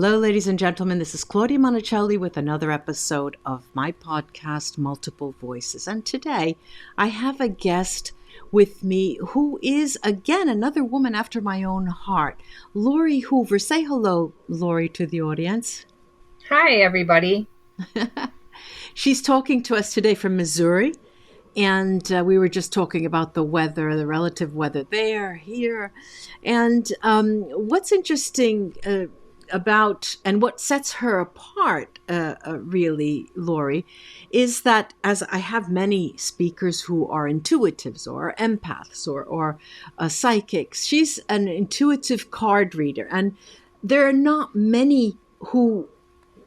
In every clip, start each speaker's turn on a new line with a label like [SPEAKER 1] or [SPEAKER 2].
[SPEAKER 1] Hello, ladies and gentlemen. This is Claudia Monacelli with another episode of my podcast, Multiple Voices. And today I have a guest with me who is, again, another woman after my own heart, Lori Hoover. Say hello, Lori, to the audience.
[SPEAKER 2] Hi, everybody.
[SPEAKER 1] She's talking to us today from Missouri. And we were just talking about the weather, the relative weather there, here. And what's interesting about, and what sets her apart, really, Lori, is that as I have many speakers who are intuitives or empaths or psychics, she's an intuitive card reader. And there are not many who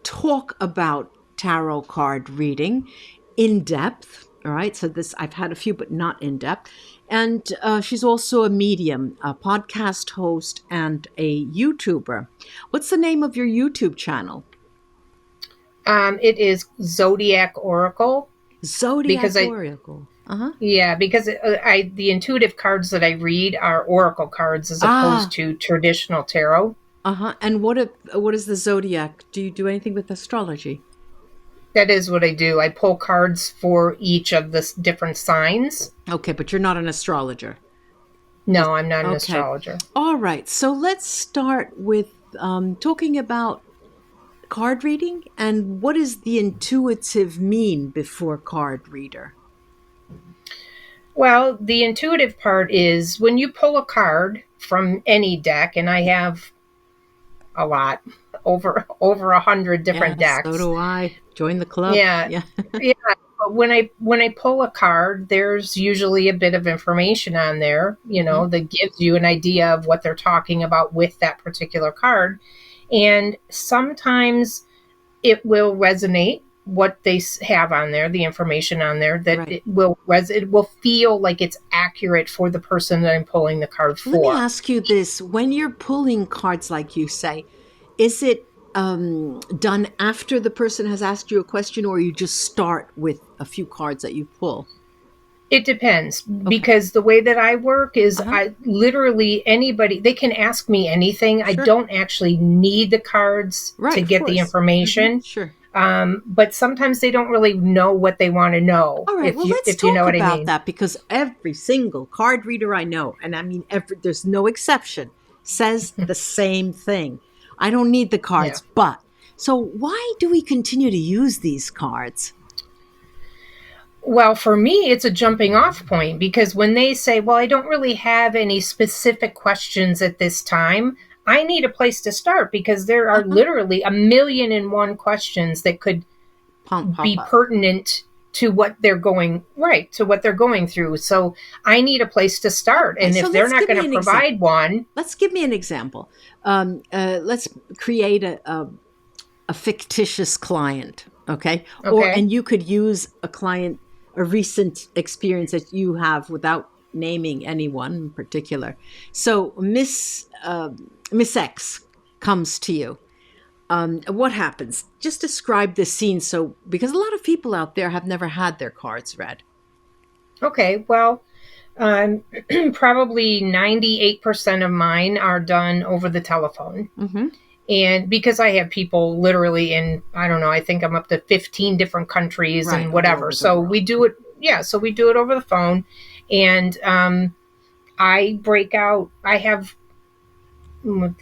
[SPEAKER 1] talk about tarot card reading in depth. All right. So I've had a few, but not in depth. And she's also a medium, a podcast host, and a YouTuber. What's the name of your YouTube channel?
[SPEAKER 2] It is Zodiac Oracle.
[SPEAKER 1] Oracle.
[SPEAKER 2] Yeah, because the intuitive cards that I read are oracle cards as opposed to traditional tarot.
[SPEAKER 1] And what is the Zodiac? Do you do anything with astrology?
[SPEAKER 2] That is what I do. I pull cards for each of the different signs.
[SPEAKER 1] Okay, but you're not an astrologer.
[SPEAKER 2] No, I'm not an astrologer.
[SPEAKER 1] All right. So let's start with talking about card reading and what does the intuitive mean before card reader?
[SPEAKER 2] Well, the intuitive part is when you pull a card from any deck, and I have a lot, over 100 different decks.
[SPEAKER 1] So do I. Join the club.
[SPEAKER 2] Yeah. But when I pull a card, there's usually a bit of information on there, that gives you an idea of what they're talking about with that particular card. And sometimes it will resonate what they have on there, the information on there, that right. it will feel like it's accurate for the person that I'm pulling the card for.
[SPEAKER 1] Let me ask you this. When you're pulling cards, like you say, is it done after the person has asked you a question, or you just start with a few cards that you pull?
[SPEAKER 2] It depends, because the way that I work is I literally anybody, they can ask me anything. Sure. I don't actually need the cards to get the information.
[SPEAKER 1] Sure.
[SPEAKER 2] But sometimes they don't really know what they want to know.
[SPEAKER 1] All right. Let's talk about that, because every single card reader I know, and I mean, there's no exception, says the same thing. I don't need the cards, but so why do we continue to use these cards?
[SPEAKER 2] Well, for me, it's a jumping off point, because when they say, well, I don't really have any specific questions at this time, I need a place to start, because there are literally 1,000,001 questions that could be pertinent to what they're going through. So I need a place to start. And if they're not going to provide one.
[SPEAKER 1] Let's give me an example. Let's create a fictitious client. Okay. And you could use a recent experience that you have without naming anyone in particular. So Miss X comes to you. What happens? Just describe the scene. Because a lot of people out there have never had their cards read.
[SPEAKER 2] Okay, well, probably 98% of mine are done over the telephone. Mm-hmm. And because I have people literally in, I don't know, I think I'm up to 15 different countries and whatever. So we do it. Yeah. So we do it over the phone. And I have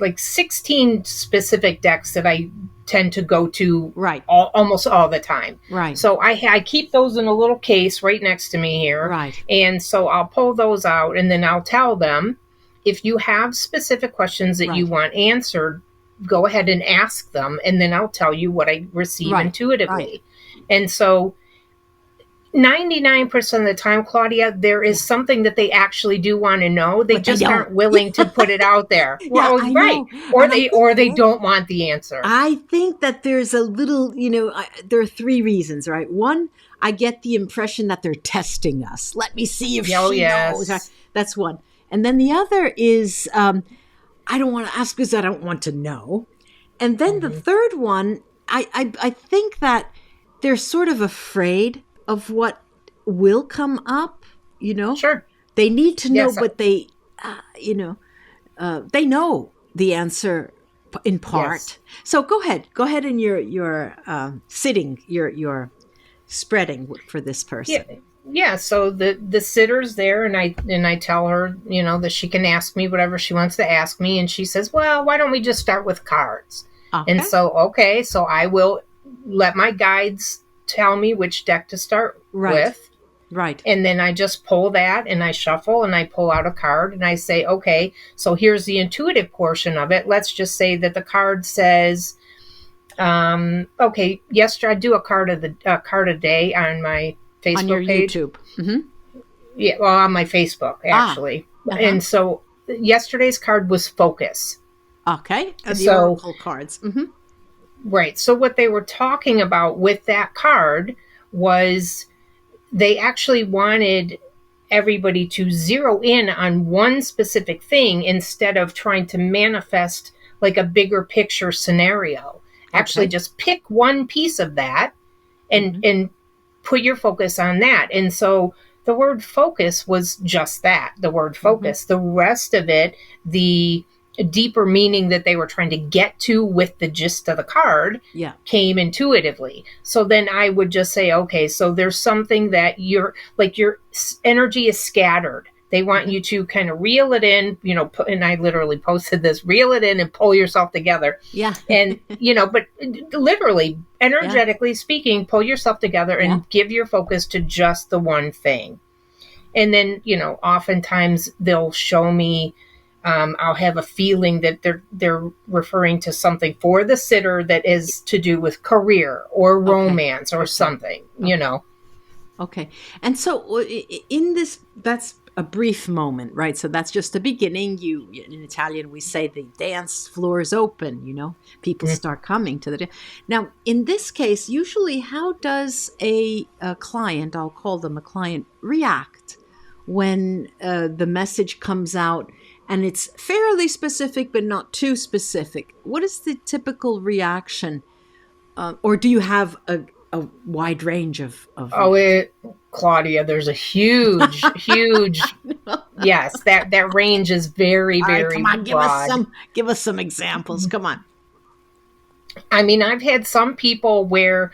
[SPEAKER 2] like 16 specific decks that I tend to go to almost all the time.
[SPEAKER 1] Right.
[SPEAKER 2] So I keep those in a little case right next to me here.
[SPEAKER 1] Right.
[SPEAKER 2] And so I'll pull those out, and then I'll tell them, if you have specific questions that you want answered, go ahead and ask them, and then I'll tell you what I receive intuitively. Right. And so 99% of the time, Claudia, there is something that they actually do want to know. They just aren't willing to put it out there. Well, right. Or they don't want the answer.
[SPEAKER 1] I think that there's a little, there are three reasons, right? One, I get the impression that they're testing us. Let me see if she knows. That's one. And then the other is, I don't want to ask because I don't want to know. And then the third one, I think that they're sort of afraid of what will come up,
[SPEAKER 2] Sure.
[SPEAKER 1] They need to know what they, they know the answer in part.
[SPEAKER 2] Yes.
[SPEAKER 1] So go ahead in your sitting, your spreading for this person.
[SPEAKER 2] Yeah. So the sitter's there, and I tell her, that she can ask me whatever she wants to ask me, and she says, well, why don't we just start with cards?
[SPEAKER 1] Okay.
[SPEAKER 2] And so so I will let my guides tell me which deck to start with.
[SPEAKER 1] Right.
[SPEAKER 2] And then I just pull that, and I shuffle, and I pull out a card, and I say, okay, so here's the intuitive portion of it. Let's just say that the card says, yesterday I do a card a day on my Facebook
[SPEAKER 1] on your
[SPEAKER 2] page.
[SPEAKER 1] YouTube. Mm-hmm.
[SPEAKER 2] Yeah, well, on my Facebook, actually. And so yesterday's card was focus.
[SPEAKER 1] Okay. The oracle cards. Mm-hmm.
[SPEAKER 2] Right. So what they were talking about with that card was they actually wanted everybody to zero in on one specific thing instead of trying to manifest like a bigger picture scenario. Actually, just pick one piece of that and put your focus on that. And so the word focus was just that, the word focus. The rest of it, the deeper meaning that they were trying to get to with the gist of the card came intuitively. So then I would just say, okay, so there's something that your energy is scattered. They want you to kind of reel it in, and I literally posted this, reel it in and pull yourself together.
[SPEAKER 1] Yeah.
[SPEAKER 2] And, but literally, energetically speaking, pull yourself together and give your focus to just the one thing. And then, oftentimes they'll show me, I'll have a feeling that they're referring to something for the sitter that is to do with career or romance or something,
[SPEAKER 1] Okay. And so in this, that's a brief moment, right? So that's just the beginning. In Italian, we say the dance floor is open, people start coming to the dance. Now, in this case, usually how does a client, I'll call them a client, react when the message comes out and it's fairly specific, but not too specific? What is the typical reaction? Or do you have a wide range of
[SPEAKER 2] Claudia, there's a huge yes, that range is very, very
[SPEAKER 1] come on,
[SPEAKER 2] broad.
[SPEAKER 1] Give us some examples. Come on.
[SPEAKER 2] I mean, I've had some people where,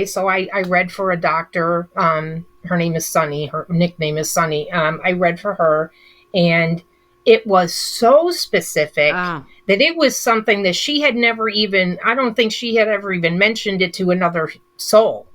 [SPEAKER 2] so I read for a doctor, her name is Sunny, her nickname is Sunny. I read for her, and it was so specific that it was something that she had never even, I don't think she had ever even mentioned it to another soul.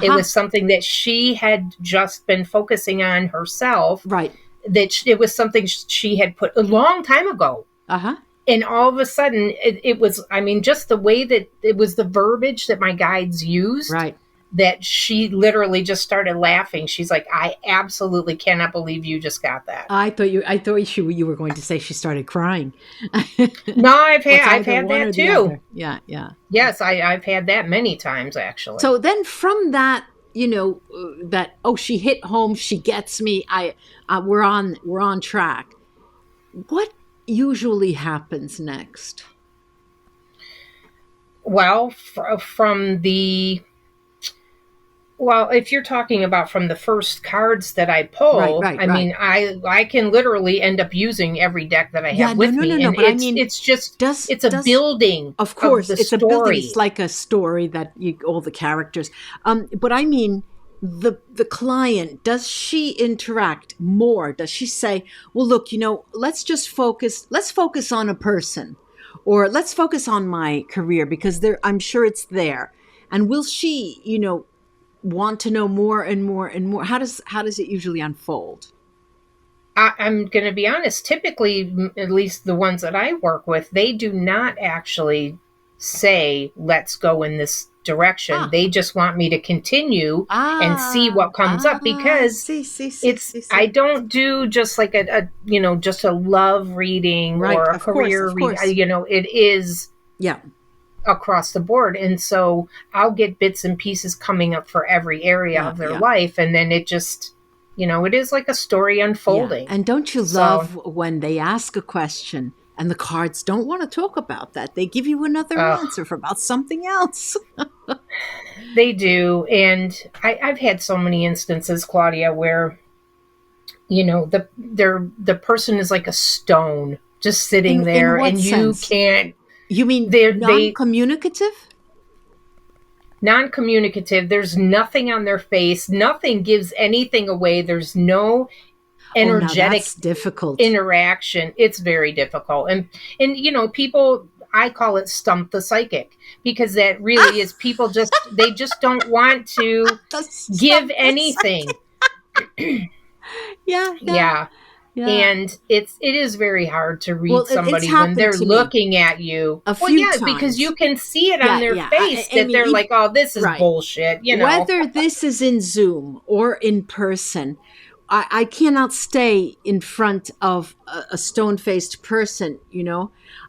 [SPEAKER 2] It was something that she had just been focusing on herself.
[SPEAKER 1] Right.
[SPEAKER 2] That it was something she had put a long time ago. And all of a sudden, it was, just the way that it was the verbiage that my guides used.
[SPEAKER 1] Right.
[SPEAKER 2] That she literally just started laughing. She's like, I absolutely cannot believe you just got that.
[SPEAKER 1] I thought you were going to say she started crying.
[SPEAKER 2] No, I've had that too.
[SPEAKER 1] Yeah.
[SPEAKER 2] Yes, I've had that many times actually.
[SPEAKER 1] So then from that, she hit home, she gets me. We're on track. What usually happens next?
[SPEAKER 2] Well, if you're talking about from the first cards that I pull, I can literally end up using every deck that I have with me.
[SPEAKER 1] No, but
[SPEAKER 2] it's a building.
[SPEAKER 1] Of course,
[SPEAKER 2] it's
[SPEAKER 1] a building. It's like a story that all the characters. But I mean, the client, does she interact more? Does she say, well, look, let's focus on a person, or let's focus on my career because I'm sure it's there. And will she, want to know more and more and more? How does it usually unfold?
[SPEAKER 2] I'm going to be honest. Typically, at least the ones that I work with, they do not actually say, let's go in this direction. They just want me to continue and see what comes up, because I don't do just like just a love reading or a career reading. It is across the board. And so I'll get bits and pieces coming up for every area of their life. And then it just, it is like a story unfolding.
[SPEAKER 1] Yeah. And don't you love when they ask a question and the cards don't want to talk about that? They give you another answer for about something else.
[SPEAKER 2] They do. And I've had so many instances, Claudia, where, the person is like a stone just sitting there, and you can't
[SPEAKER 1] You mean non-communicative?
[SPEAKER 2] Non-communicative. There's nothing on their face. Nothing gives anything away. There's no energetic
[SPEAKER 1] difficult
[SPEAKER 2] interaction. It's very difficult. And people, I call it stump the psychic, because that really is people they just don't want to give anything.
[SPEAKER 1] Yeah.
[SPEAKER 2] And it is very hard to read somebody when they're looking at you.
[SPEAKER 1] Times.
[SPEAKER 2] Because you can see it on their face that they're like, oh, this is bullshit.
[SPEAKER 1] Whether this is in Zoom or in person, I cannot stay in front of a stone-faced person,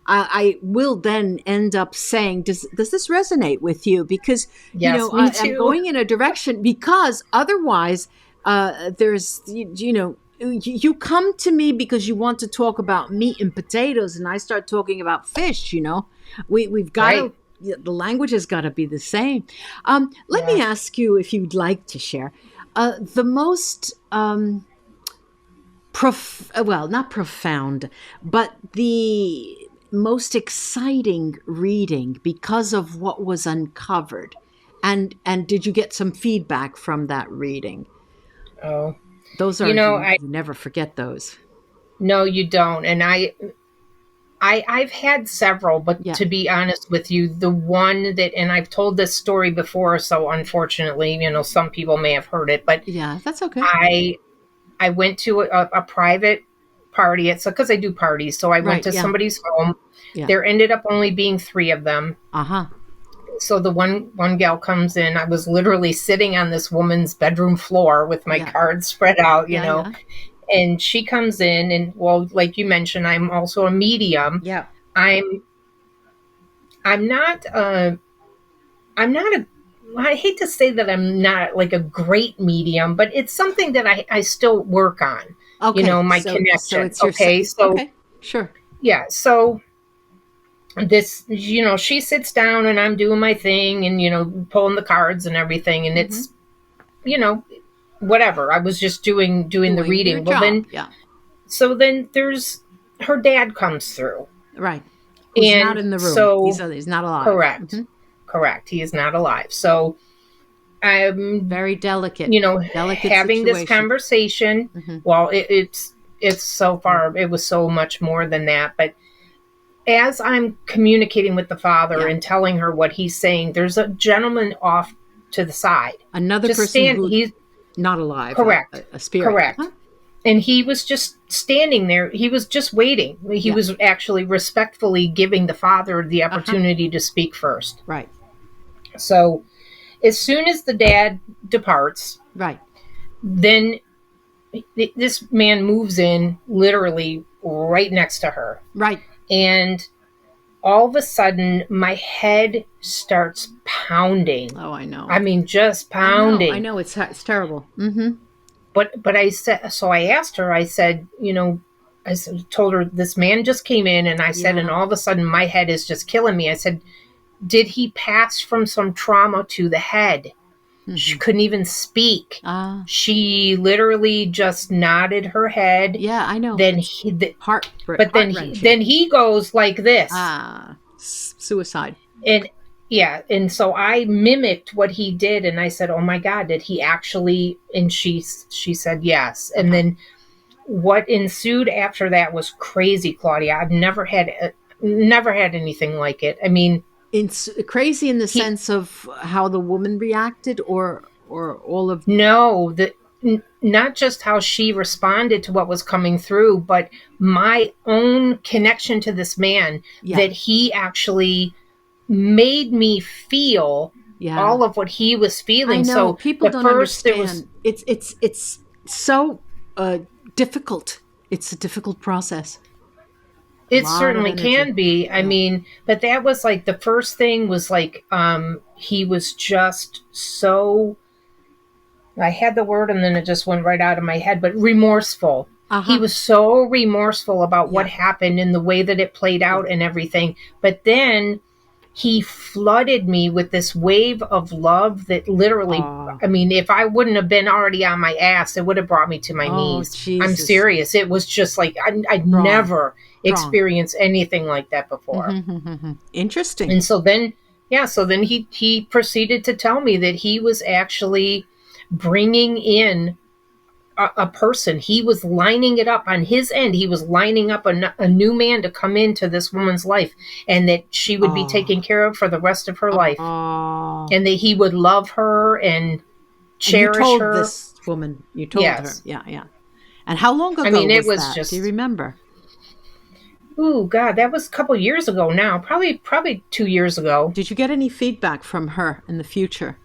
[SPEAKER 1] I will then end up saying, does this resonate with you? Because,
[SPEAKER 2] I'm
[SPEAKER 1] going in a direction, because otherwise there's, you come to me because you want to talk about meat and potatoes, and I start talking about fish. We've got to. The language has got to be the same. Let me ask you, if you'd like to share, the most not profound, but the most exciting reading because of what was uncovered, and did you get some feedback from that reading?
[SPEAKER 2] Oh.
[SPEAKER 1] Those are, you never forget those.
[SPEAKER 2] No, you don't. And I've had several, but to be honest with you, the one and I've told this story before, so unfortunately, some people may have heard it, but
[SPEAKER 1] yeah, that's okay.
[SPEAKER 2] I went to a private party. It's because I do parties. So I went to somebody's home. Yeah. There ended up only being 3 of them.
[SPEAKER 1] Uh-huh.
[SPEAKER 2] So the one gal comes in. I was literally sitting on this woman's bedroom floor with my cards spread out, you know. Yeah. And she comes in, and like you mentioned, I'm also a medium.
[SPEAKER 1] Yeah.
[SPEAKER 2] I'm not I hate to say that I'm not like a great medium, but it's something that I still work on.
[SPEAKER 1] Okay.
[SPEAKER 2] My connection. So
[SPEAKER 1] it's okay. Sure.
[SPEAKER 2] Yeah. So this, she sits down and I'm doing my thing and, pulling the cards and everything. And it's, whatever. I was just doing the reading.
[SPEAKER 1] Well, then,
[SPEAKER 2] so then there's her dad comes through.
[SPEAKER 1] Right. Who's not in the room.
[SPEAKER 2] So
[SPEAKER 1] he's not alive.
[SPEAKER 2] Correct.
[SPEAKER 1] Mm-hmm.
[SPEAKER 2] Correct. He is not alive. So I'm
[SPEAKER 1] very delicate.
[SPEAKER 2] Delicate having situation. This conversation. Mm-hmm. Well, it's so far, it was so much more than that. But as I'm communicating with the father and telling her what he's saying, there's a gentleman off to the side.
[SPEAKER 1] Another person who's not alive.
[SPEAKER 2] Correct.
[SPEAKER 1] A spirit.
[SPEAKER 2] Correct. Huh? And he was just standing there. He was just waiting. He was actually respectfully giving the father the opportunity to speak first.
[SPEAKER 1] Right.
[SPEAKER 2] So as soon as the dad departs, then this man moves in literally right next to her.
[SPEAKER 1] Right.
[SPEAKER 2] And all of a sudden, my head starts pounding.
[SPEAKER 1] Oh, I know.
[SPEAKER 2] I mean, just pounding.
[SPEAKER 1] I know. It's terrible. Mm-hmm.
[SPEAKER 2] But I said, so I asked her, I said, told her this man just came in, and I said, and all of a sudden my head is just killing me. I said, did he pass from some trauma to the head? Mm-hmm. She couldn't even speak. She literally just nodded her head.
[SPEAKER 1] Yeah, I know.
[SPEAKER 2] Then then he goes like this.
[SPEAKER 1] Suicide.
[SPEAKER 2] And so I mimicked what he did, and I said, "Oh my God, did he actually?" And she said yes. And then what ensued after that was crazy, Claudia. I've never had anything like it. I mean,
[SPEAKER 1] it's crazy in the sense of how the woman reacted, or all of
[SPEAKER 2] not just how she responded to what was coming through, but my own connection to this man, that he actually made me feel all of what he was feeling.
[SPEAKER 1] I know.
[SPEAKER 2] So
[SPEAKER 1] people don't understand. It's so difficult. It's a difficult process.
[SPEAKER 2] It certainly can be. I mean, but that was like the first thing was like, he was just so, I had the word and then it just went right out of my head, but remorseful. He was so remorseful about what happened and the way that it played out and everything. But then he flooded me with this wave of love that literally, I mean, if I wouldn't have been already on my ass, it would have brought me to my knees.
[SPEAKER 1] Jesus.
[SPEAKER 2] I'm serious. It was just like, I'd never experienced anything like that before.
[SPEAKER 1] Interesting.
[SPEAKER 2] And so then, he proceeded to tell me that he was actually bringing in a person. He was lining it up on his end. He was lining up a new man to come into this woman's life, and that she would be taken care of for the rest of her life, and that he would love her and cherish
[SPEAKER 1] and you told
[SPEAKER 2] her.
[SPEAKER 1] This woman, you told her, yeah. And how long ago was that? Just, do you remember?
[SPEAKER 2] Oh God, that was a couple years ago now. Probably 2 years ago.
[SPEAKER 1] Did you get any feedback from her in the future?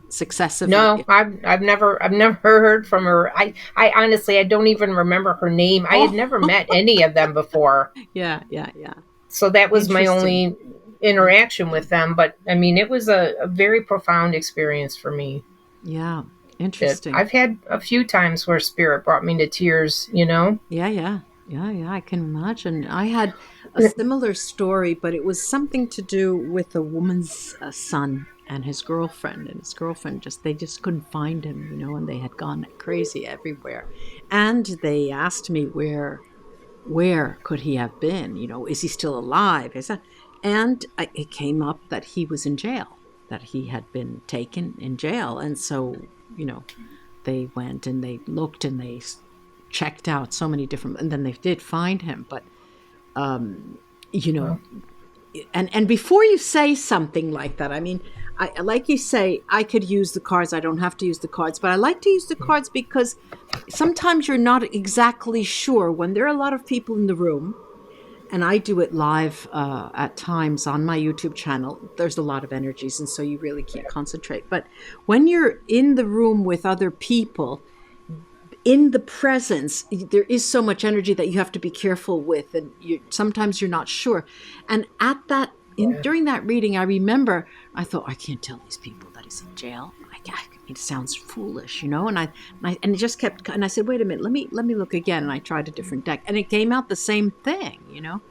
[SPEAKER 1] Successively?
[SPEAKER 2] No, I've never heard from her. I honestly, I don't even remember her name. I had never met any of them before.
[SPEAKER 1] Yeah.
[SPEAKER 2] So that was my only interaction with them. But I mean, it was a very profound experience for me.
[SPEAKER 1] Yeah, interesting.
[SPEAKER 2] I've had a few times where spirit brought me to tears, you know?
[SPEAKER 1] Yeah, I can imagine. I had a similar story, but it was something to do with a woman's son and his girlfriend. And his girlfriend they just couldn't find him, you know, and they had gone crazy everywhere. And they asked me where could he have been? You know, is he still alive? And it came up that he was in jail, that he had been taken in jail. And so, you know, they went and they looked and they checked out so many different, and then they did find him. But, you know, and before you say something like that, I mean, like you say, I could use the cards. I don't have to use the cards, but I like to use the cards because sometimes you're not exactly sure when there are a lot of people in the room. And I do it live at times on my YouTube channel. There's a lot of energies, and so you really can't concentrate. But when you're in the room with other people, in the presence, there is so much energy that you have to be careful with, and sometimes you're not sure. And at that, during that reading, I remember I thought, I can't tell these people that he's in jail. It sounds foolish, you know. And it just kept. And I said, wait a minute, let me look again. And I tried a different deck, and it came out the same thing, you know.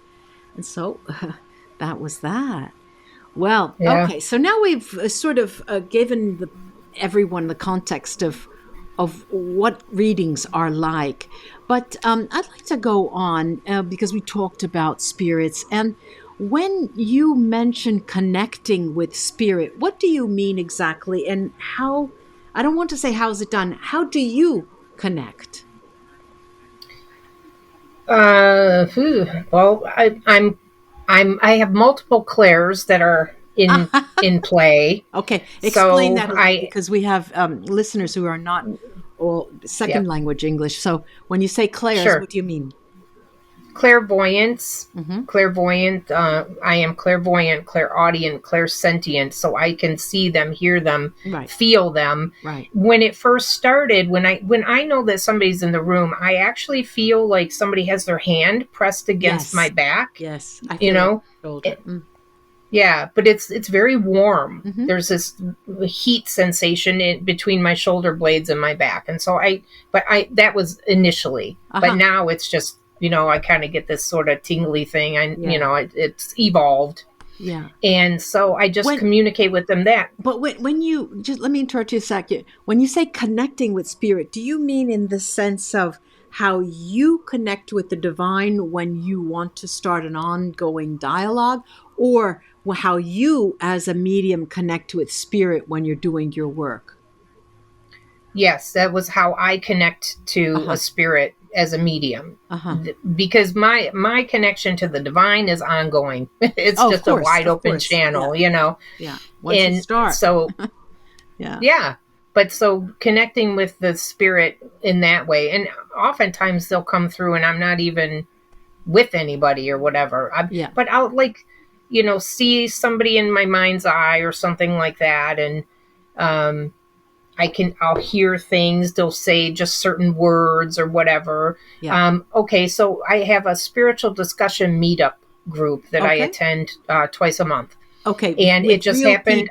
[SPEAKER 1] And so that was that. Well, okay. So now we've sort of given everyone the context of what readings are like. But I'd like to go on because we talked about spirits. And when you mention connecting with spirit, what do you mean exactly? And how, I don't want to say how's it done. How do you connect?
[SPEAKER 2] Well, I have multiple clairs that are in play.
[SPEAKER 1] Okay, explain that a little, because we have listeners who are not all second language English. So when you say clairs, what do you mean?
[SPEAKER 2] Clairvoyance, clairvoyant. I am clairvoyant, clairaudient, clairsentient, so I can see them, hear them, feel them.
[SPEAKER 1] Right.
[SPEAKER 2] When it first started, when I know that somebody's in the room, I actually feel like somebody has their hand pressed against my back.
[SPEAKER 1] Yes,
[SPEAKER 2] I feel yeah, but it's very warm. There's this heat sensation between my shoulder blades and my back, and so that was initially, but now it's just, you know, I kind of get this sort of tingly thing. You know, it's evolved.
[SPEAKER 1] Yeah.
[SPEAKER 2] And so I just communicate with them that.
[SPEAKER 1] But when you, just let me interrupt you a second. When you say connecting with spirit, do you mean in the sense of how you connect with the divine when you want to start an ongoing dialogue, or how you as a medium connect with spirit when you're doing your work?
[SPEAKER 2] Yes, that was how I connect to a spirit as a medium, because my connection to the divine is ongoing. It's just a wide open channel, you know.
[SPEAKER 1] Yeah. Once you start.
[SPEAKER 2] So but so connecting with the spirit in that way, and oftentimes they'll come through and I'm not even with anybody or whatever. But I'll, like, you know, see somebody in my mind's eye or something like that, and I'll hear things. They'll say just certain words or whatever. Yeah. Okay. So I have a spiritual discussion meetup group that I attend twice a month.
[SPEAKER 1] Okay.
[SPEAKER 2] And it just happened.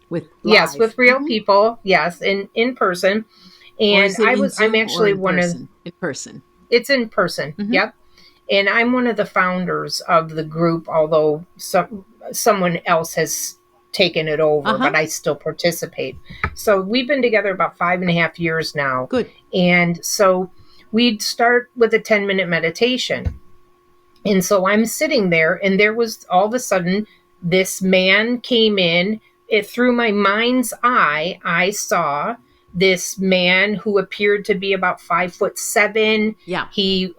[SPEAKER 1] With
[SPEAKER 2] real people. Yes. In person. And I'm actually one of,
[SPEAKER 1] in person.
[SPEAKER 2] It's in person. Yep. And I'm one of the founders of the group, although someone else has taken it over, but I still participate. So we've been together about 5.5 years now.
[SPEAKER 1] Good.
[SPEAKER 2] And so we'd start with a 10-minute meditation. And so I'm sitting there, and there was all of a sudden this man came in. Through my mind's eye, I saw this man who appeared to be about 5'7".
[SPEAKER 1] Yeah.
[SPEAKER 2] He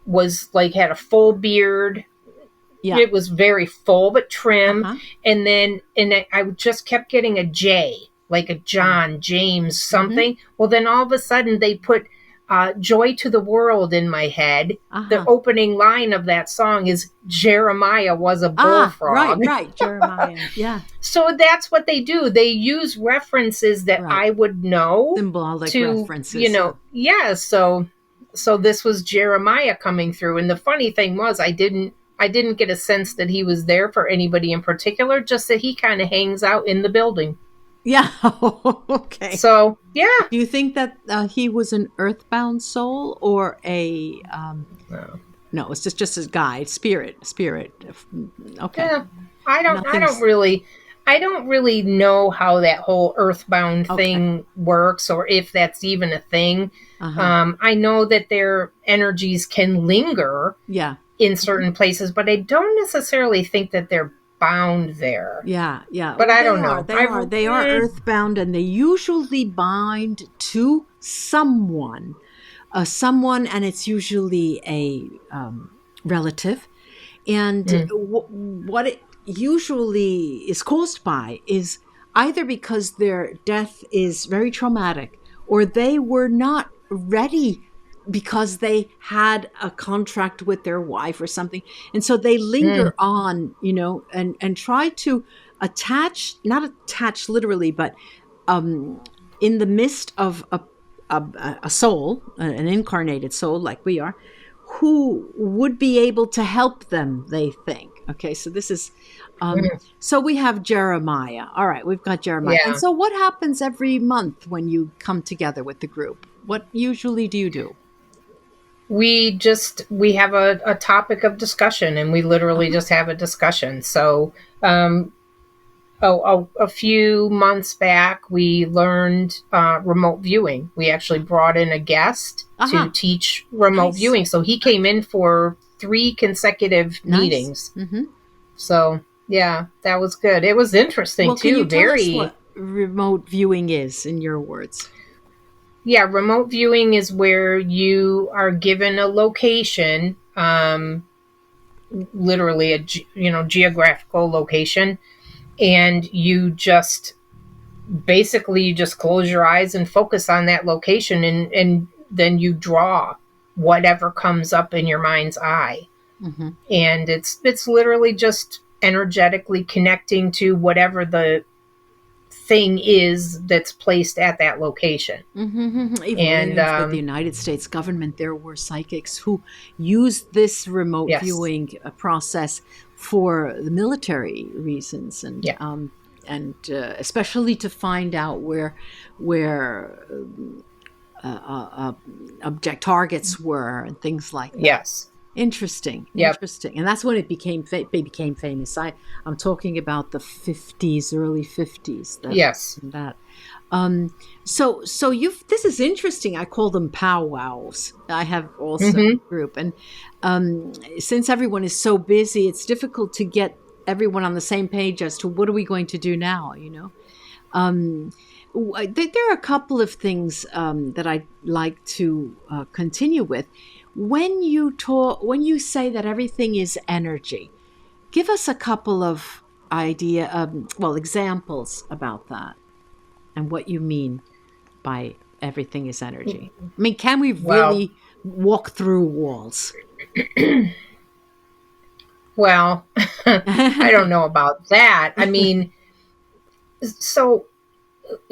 [SPEAKER 2] was like, had a full beard. Yeah. It was very full but trim. And then I just kept getting a J, like a John, James, something. Well, then all of a sudden they put Joy to the World in my head. The opening line of that song is Jeremiah was a bullfrog.
[SPEAKER 1] Right, Jeremiah. Yeah.
[SPEAKER 2] So that's what they do. They use references that I would know.
[SPEAKER 1] Symbolic references.
[SPEAKER 2] You know, So this was Jeremiah coming through. And the funny thing was, I didn't get a sense that he was there for anybody in particular, just that he kind of hangs out in the building.
[SPEAKER 1] Yeah. Okay.
[SPEAKER 2] So, yeah.
[SPEAKER 1] Do you think that he was an earthbound soul or a... No, it's just a guide, spirit. Okay.
[SPEAKER 2] Yeah. I don't really know how that whole earthbound thing works, or if that's even a thing. I know that their energies can linger in certain places, but I don't necessarily think that they're bound there.
[SPEAKER 1] Yeah.
[SPEAKER 2] But I don't know.
[SPEAKER 1] They are earthbound, and they usually bind to someone, and it's usually a relative. And what it usually is caused by is either because their death is very traumatic, or they were not ready because they had a contract with their wife or something, and so they linger on, and try to not attach literally, but in the midst of a soul, an incarnated soul like we are, who would be able to help them, they think. Okay, so this is so we have Jeremiah. All right, we've got Jeremiah. Yeah. And so what happens every month when you come together with the group? What usually do you do?
[SPEAKER 2] We have a topic of discussion, and we literally just have a discussion. So a few months back, we learned remote viewing. We actually brought in a guest to teach remote viewing. So he came in for 3 consecutive meetings. So, yeah, that was good. It was interesting, too.
[SPEAKER 1] Can you tell us what remote viewing is, in your words?
[SPEAKER 2] Yeah, remote viewing is where you are given a location, literally a geographical location, and you just close your eyes and focus on that location, and then you draw whatever comes up in your mind's eye. And it's literally just energetically connecting to whatever the thing is that's placed at that location.
[SPEAKER 1] Even with the United States government, there were psychics who used this remote viewing process for the military reasons, and especially to find out where object targets were and things like that.
[SPEAKER 2] Yes.
[SPEAKER 1] Interesting. And that's when it became famous. I'm talking about the 50s, early 50s. So this is interesting. I call them powwows. I have also a group, and since everyone is so busy, it's difficult to get everyone on the same page as to what are we going to do now. There are a couple of things that I'd like to continue with. When you say that everything is energy, give us a couple of examples about that and what you mean by everything is energy. I mean, can we really walk through walls?
[SPEAKER 2] Well, I don't know about that. I mean, so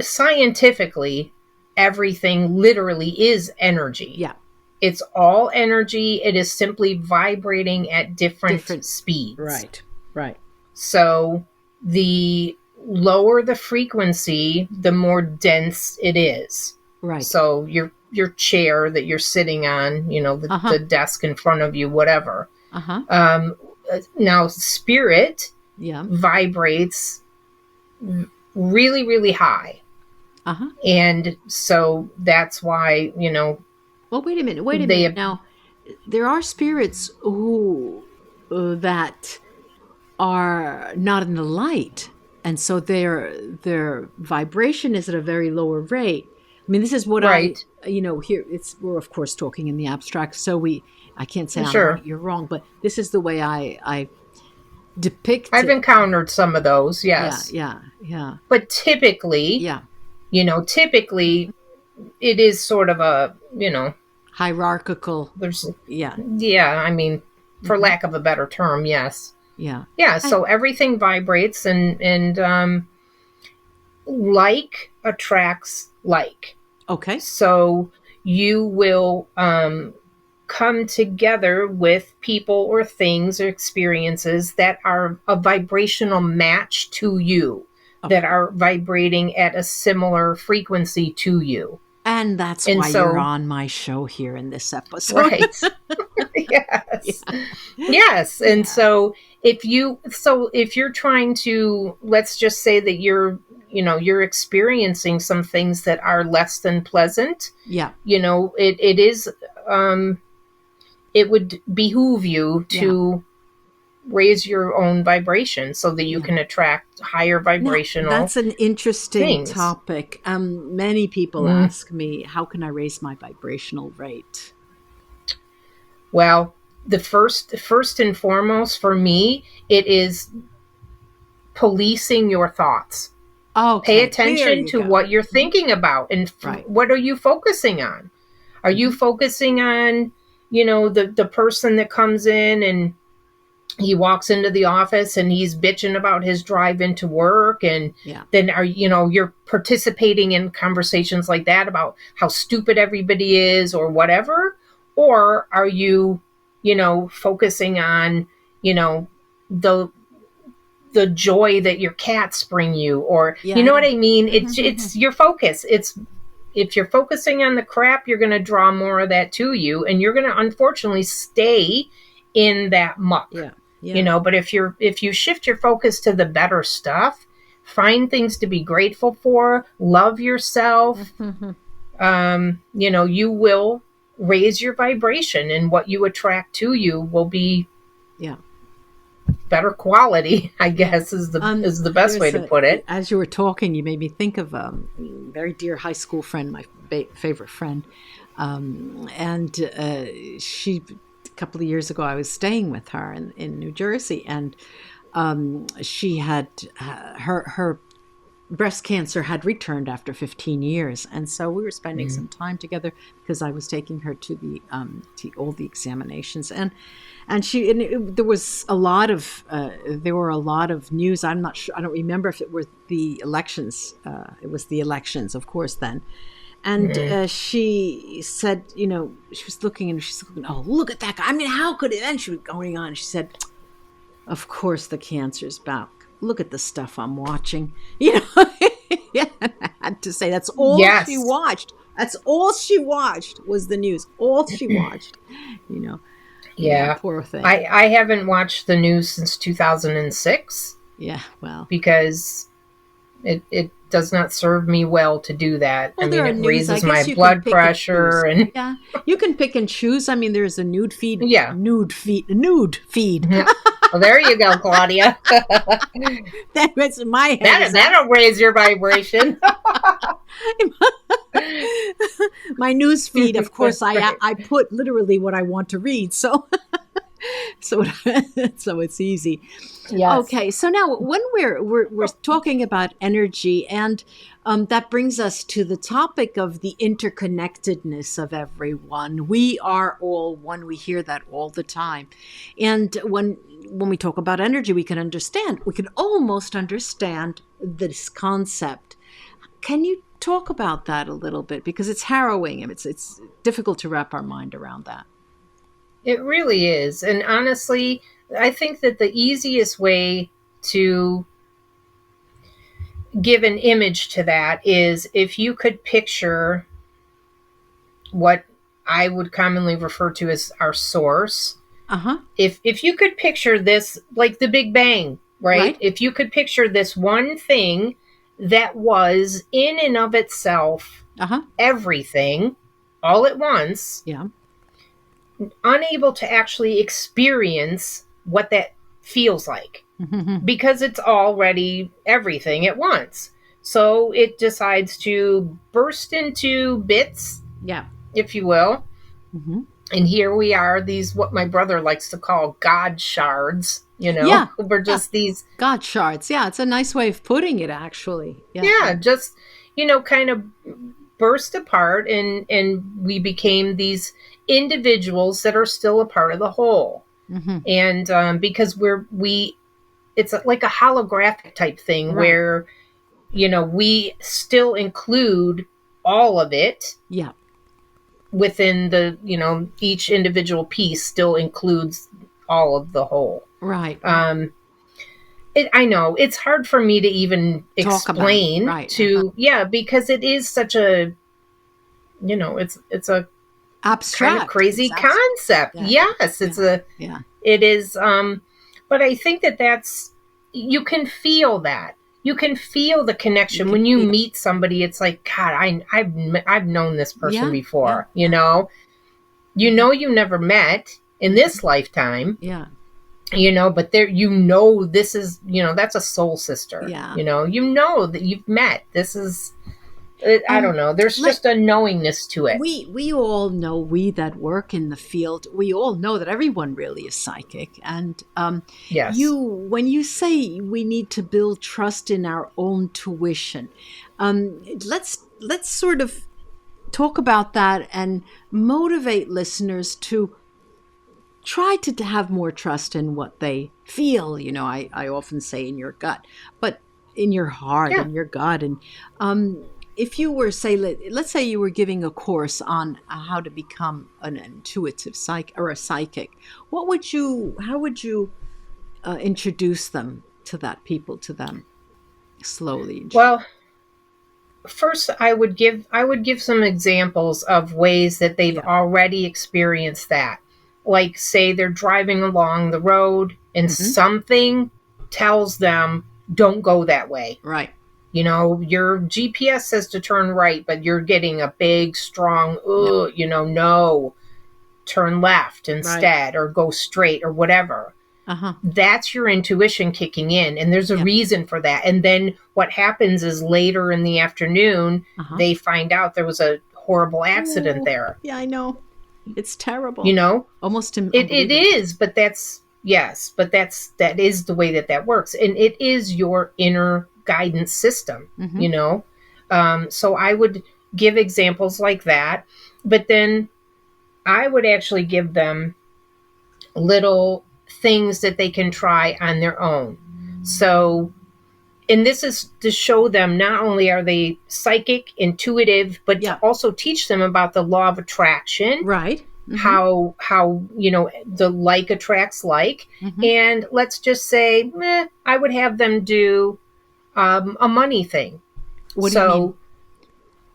[SPEAKER 2] scientifically, everything literally is energy.
[SPEAKER 1] Yeah.
[SPEAKER 2] It's all energy. It is simply vibrating at different speeds.
[SPEAKER 1] Right.
[SPEAKER 2] So the lower the frequency, the more dense it is.
[SPEAKER 1] Right.
[SPEAKER 2] So chair that you're sitting on, the desk in front of you, whatever. Now spirit vibrates really, really high. And so that's why,
[SPEAKER 1] Well, wait a minute. Now, there are spirits who that are not in the light, and so their vibration is at a very lower rate. I mean, this is what here we're of course talking in the abstract, so I can't say I'm right, you're wrong, but this is the way I depict
[SPEAKER 2] I've encountered some of those, yes.
[SPEAKER 1] Yeah.
[SPEAKER 2] But typically, typically it is sort of a,
[SPEAKER 1] hierarchical.
[SPEAKER 2] I mean, for lack of a better term, yes.
[SPEAKER 1] Yeah.
[SPEAKER 2] So everything vibrates, and like attracts like.
[SPEAKER 1] Okay.
[SPEAKER 2] So you will come together with people or things or experiences that are a vibrational match to you, that are vibrating at a similar frequency to you.
[SPEAKER 1] And that's why you're on my show here in this episode.
[SPEAKER 2] Right. Yes. Yes. And so if you're trying to, let's just say that you're experiencing some things that are less than pleasant.
[SPEAKER 1] Yeah.
[SPEAKER 2] It is, it would behoove you to raise your own vibration so that you can attract higher vibrational.
[SPEAKER 1] Now, that's an interesting topic. Many people ask me, how can I raise my vibrational rate?
[SPEAKER 2] Well, the first and foremost for me, it is policing your thoughts.
[SPEAKER 1] Okay.
[SPEAKER 2] Pay attention to what you're thinking about, and what are you focusing on? Are you focusing on, the person that comes in and he walks into the office and he's bitching about his drive into work, and then you're participating in conversations like that about how stupid everybody is or whatever? Or are you, focusing on, the joy that your cats bring you, or you know what I mean? It's your focus. If you're focusing on the crap, you're going to draw more of that to you, and you're going to unfortunately stay in that muck. But if you shift your focus to the better stuff, find things to be grateful for, love yourself, you will raise your vibration, and what you attract to you will be better quality, I guess, is the best way to put it.
[SPEAKER 1] As you were talking, you made me think of a very dear high school friend, my favorite friend. She, a couple of years ago, I was staying with her in New Jersey, and she had her breast cancer had returned after 15 years. And so we were spending some time together because I was taking her to all the examinations. And there was a lot of news. I'm not sure. I don't remember if it were the elections. It was the elections, of course, then. And she said, she was looking and she's looking, oh, look at that guy. I mean, how could it? And she was going on. She said, of course, the cancer's back. Look at the stuff I'm watching. I had to say that's all she watched. That's all she watched was the news. All she watched,
[SPEAKER 2] Yeah,
[SPEAKER 1] poor thing.
[SPEAKER 2] I haven't watched the news since 2006.
[SPEAKER 1] Yeah, well,
[SPEAKER 2] because it does not serve me well to do that.
[SPEAKER 1] Well,
[SPEAKER 2] it raises my blood pressure, and
[SPEAKER 1] you can pick and choose. I mean, there's a nude feed.
[SPEAKER 2] Yeah,
[SPEAKER 1] nude feed.
[SPEAKER 2] Well, there you go, Claudia.
[SPEAKER 1] That was my head.
[SPEAKER 2] That'll raise your vibration.
[SPEAKER 1] My news feed, of course, I put literally what I want to read, so it's easy.
[SPEAKER 2] Yes.
[SPEAKER 1] Okay, so now when we're talking about energy, and that brings us to the topic of the interconnectedness of everyone. We are all one. We hear that all the time, and when we talk about energy, we can almost understand this concept. Can you talk about that a little bit, because it's harrowing and it's difficult to wrap our mind around that?
[SPEAKER 2] It really is. And honestly, I think that the easiest way to give an image to that is if you could picture what I would commonly refer to as our source.
[SPEAKER 1] Uh-huh.
[SPEAKER 2] If you could picture this like the Big Bang, right? If you could picture this one thing that was in and of itself everything all at once, unable to actually experience what that feels like because it's already everything at once. So it decides to burst into bits, if you will. And here we are, these, what my brother likes to call God shards, we're just these
[SPEAKER 1] God shards. Yeah, it's a nice way of putting it, actually.
[SPEAKER 2] Just, kind of burst apart, and we became these individuals that are still a part of the whole. And because it's like a holographic type thing where, we still include all of it. Within the, each individual piece still includes all of the whole.
[SPEAKER 1] Right.
[SPEAKER 2] I know it's hard for me to even explain because it is such a, it's a
[SPEAKER 1] abstract,
[SPEAKER 2] kind of crazy concept. Yes, it is. But I think that's, you can feel that. You can feel the connection when you meet somebody. It's like, God, I've known this person before. You you never met in this lifetime. But there, this is, that's a soul sister. That you've met. This is, I don't know. There's just a knowingness to it.
[SPEAKER 1] We all know, we that work in the field, we all know that everyone really is psychic. And when you say we need to build trust in our own tuition, let's sort of talk about that and motivate listeners to try to have more trust in what they feel. I often say in your gut, but in your heart, in your gut. And if you were, let's say you were giving a course on how to become an intuitive psychic or a psychic, how would you introduce them to them slowly?
[SPEAKER 2] Well, first I would give some examples of ways that they've already experienced that. Like, say they're driving along the road and something tells them, don't go that way.
[SPEAKER 1] Right.
[SPEAKER 2] Your GPS says to turn right, but you're getting a big, strong, no, turn left instead, or go straight, or whatever. That's your intuition kicking in, and there's a reason for that. And then what happens is later in the afternoon, they find out there was a horrible accident there.
[SPEAKER 1] Yeah, I know. It's terrible. Almost
[SPEAKER 2] it is, but that is the way that works. And it is your inner guidance system, so I would give examples like that, but then I would actually give them little things that they can try on their own. So, and this is to show them not only are they psychic, intuitive, but to also teach them about the law of attraction.
[SPEAKER 1] Right.
[SPEAKER 2] How the like attracts like. And let's just say, I would have them do a money thing.
[SPEAKER 1] What do you mean?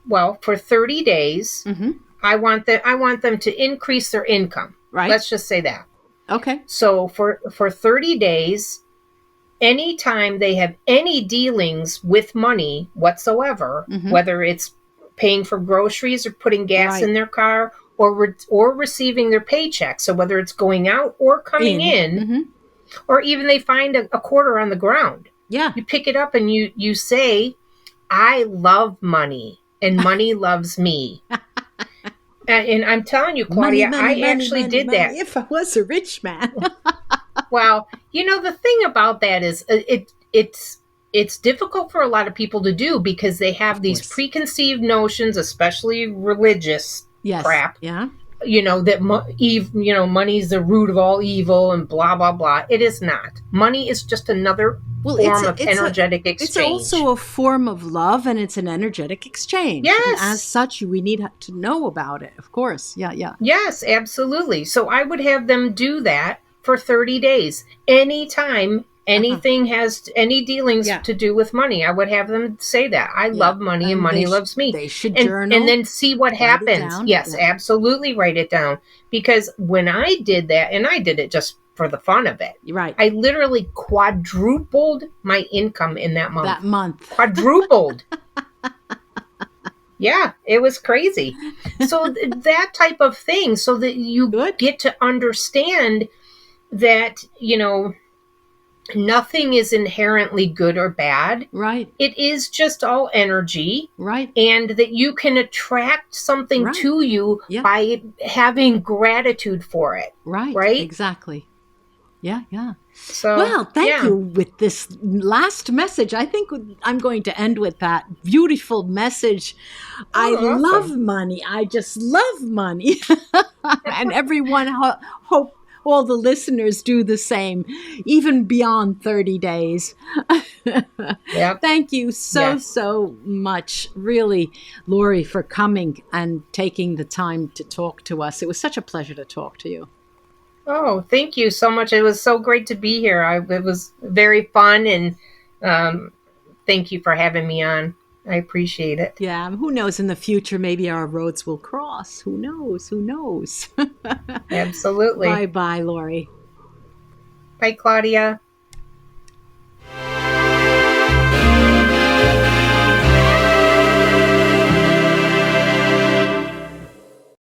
[SPEAKER 2] Well, for 30 days, I want them to increase their income.
[SPEAKER 1] Right.
[SPEAKER 2] Let's just say that.
[SPEAKER 1] Okay.
[SPEAKER 2] So for 30 days, anytime they have any dealings with money whatsoever, whether it's paying for groceries or putting gas in their car, or receiving their paycheck, so whether it's going out or coming in, or even they find a quarter on the ground.
[SPEAKER 1] Yeah.
[SPEAKER 2] You pick it up and you say, I love money and money loves me. And I'm telling you, Claudia, I actually did that.
[SPEAKER 1] If I was a rich man.
[SPEAKER 2] Well, the thing about that is it's difficult for a lot of people to do because they have these preconceived notions, especially religious crap.
[SPEAKER 1] Yeah.
[SPEAKER 2] That money's the root of all evil and blah, blah, blah. It is not. Money is just another form of energetic exchange.
[SPEAKER 1] It's also a form of love, and it's an energetic exchange.
[SPEAKER 2] Yes.
[SPEAKER 1] And as such, we need to know about it, of course. Yeah.
[SPEAKER 2] Yes, absolutely. So I would have them do that for 30 days. Anytime anything has any dealings to do with money. I would have them say that. I love money and money loves me.
[SPEAKER 1] They should journal.
[SPEAKER 2] And then see what happens. Yes, absolutely write it down. Because when I did that, and I did it just for the fun of it.
[SPEAKER 1] Right.
[SPEAKER 2] I literally quadrupled my income in that month.
[SPEAKER 1] That month.
[SPEAKER 2] Quadrupled. Yeah, it was crazy. So that type of thing, so that you get to understand that, nothing is inherently good or bad.
[SPEAKER 1] Right.
[SPEAKER 2] It is just all energy.
[SPEAKER 1] Right.
[SPEAKER 2] And that you can attract something to you by having gratitude for it.
[SPEAKER 1] Right.
[SPEAKER 2] Right?
[SPEAKER 1] Exactly. Yeah, yeah.
[SPEAKER 2] So,
[SPEAKER 1] well, thank you with this last message. I think I'm going to end with that beautiful message. I love money. I just love money. And everyone, hope all the listeners do the same, even beyond 30 days. Thank you so much, really, Lori, for coming and taking the time to talk to us. It was such a pleasure to talk to you.
[SPEAKER 2] Oh, thank you so much. It was so great to be here. It was very fun, and thank you for having me on. I appreciate it.
[SPEAKER 1] Yeah, who knows, in the future, maybe our roads will cross. Who knows? Who knows?
[SPEAKER 2] Absolutely.
[SPEAKER 1] Bye-bye, Lori.
[SPEAKER 2] Bye, Claudia.